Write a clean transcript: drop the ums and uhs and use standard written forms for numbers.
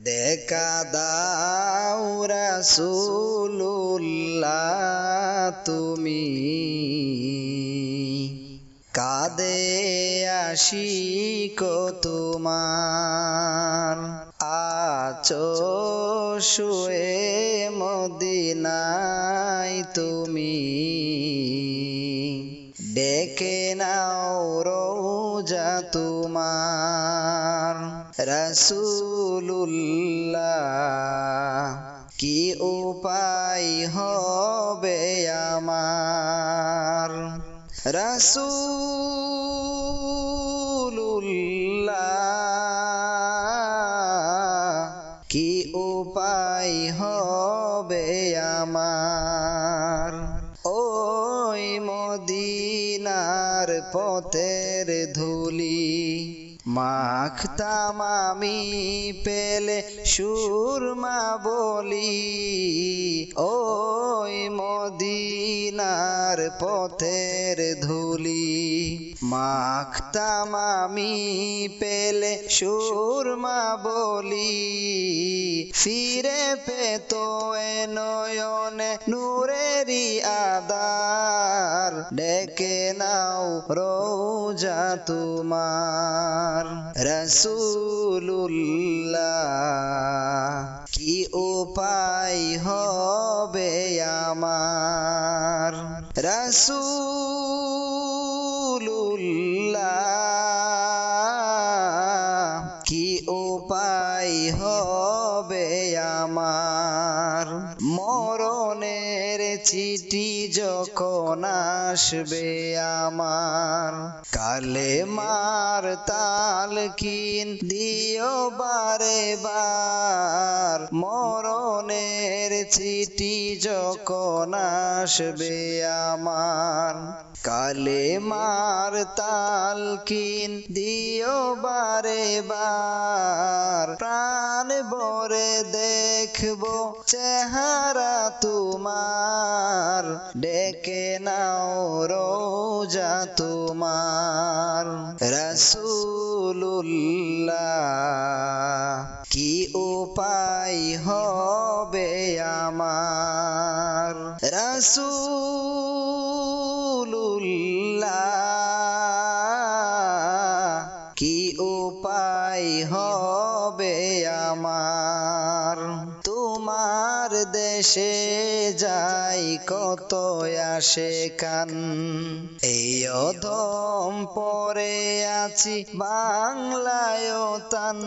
দেখা দাও রাসূলুল্লাহ তুমি কাঁদে আশিক তোমার আছো শুয়ে মদিনায় তুমি ডেকে নাও রোজা তোমার রাসূলুল্লাহ কি উপায় হবে আমার রাসূলুল্লাহ কি উপায় হবে আমার ওই মদিনার পথের ধুলি মাখতাম আমি পেলে সুরমা বলি ওই মদিনার পথের ধুলি মাখতাম আমি পেলে সুরমা বলি ফিরে পেত এ নয়নে নূরেরি আদার ডেকে নাও রোজা তোমার রাসূলুল্লাহ কি উপায় হবে আমার রাসূলুল্লাহ কি উপায় হবে আমার মরণের চিঠি যখন আসবে আমার কালেমার তালকিন দিও বারে বার মরণের চিঠি যখন আসবে আমার কালেমার তালকিন দিও বারে বার প্রাণ ভরে দেখবো চেহারা তোমার ডেকে নাও রোজা তোমার রাসূলুল্লাহ কি উপায় হবে আমার রাসূলুল্লাহ কি উপায় হবে আমার তোমার দেশে যাই কত আসে কান এই অধম পরে আছি বাংলায় তান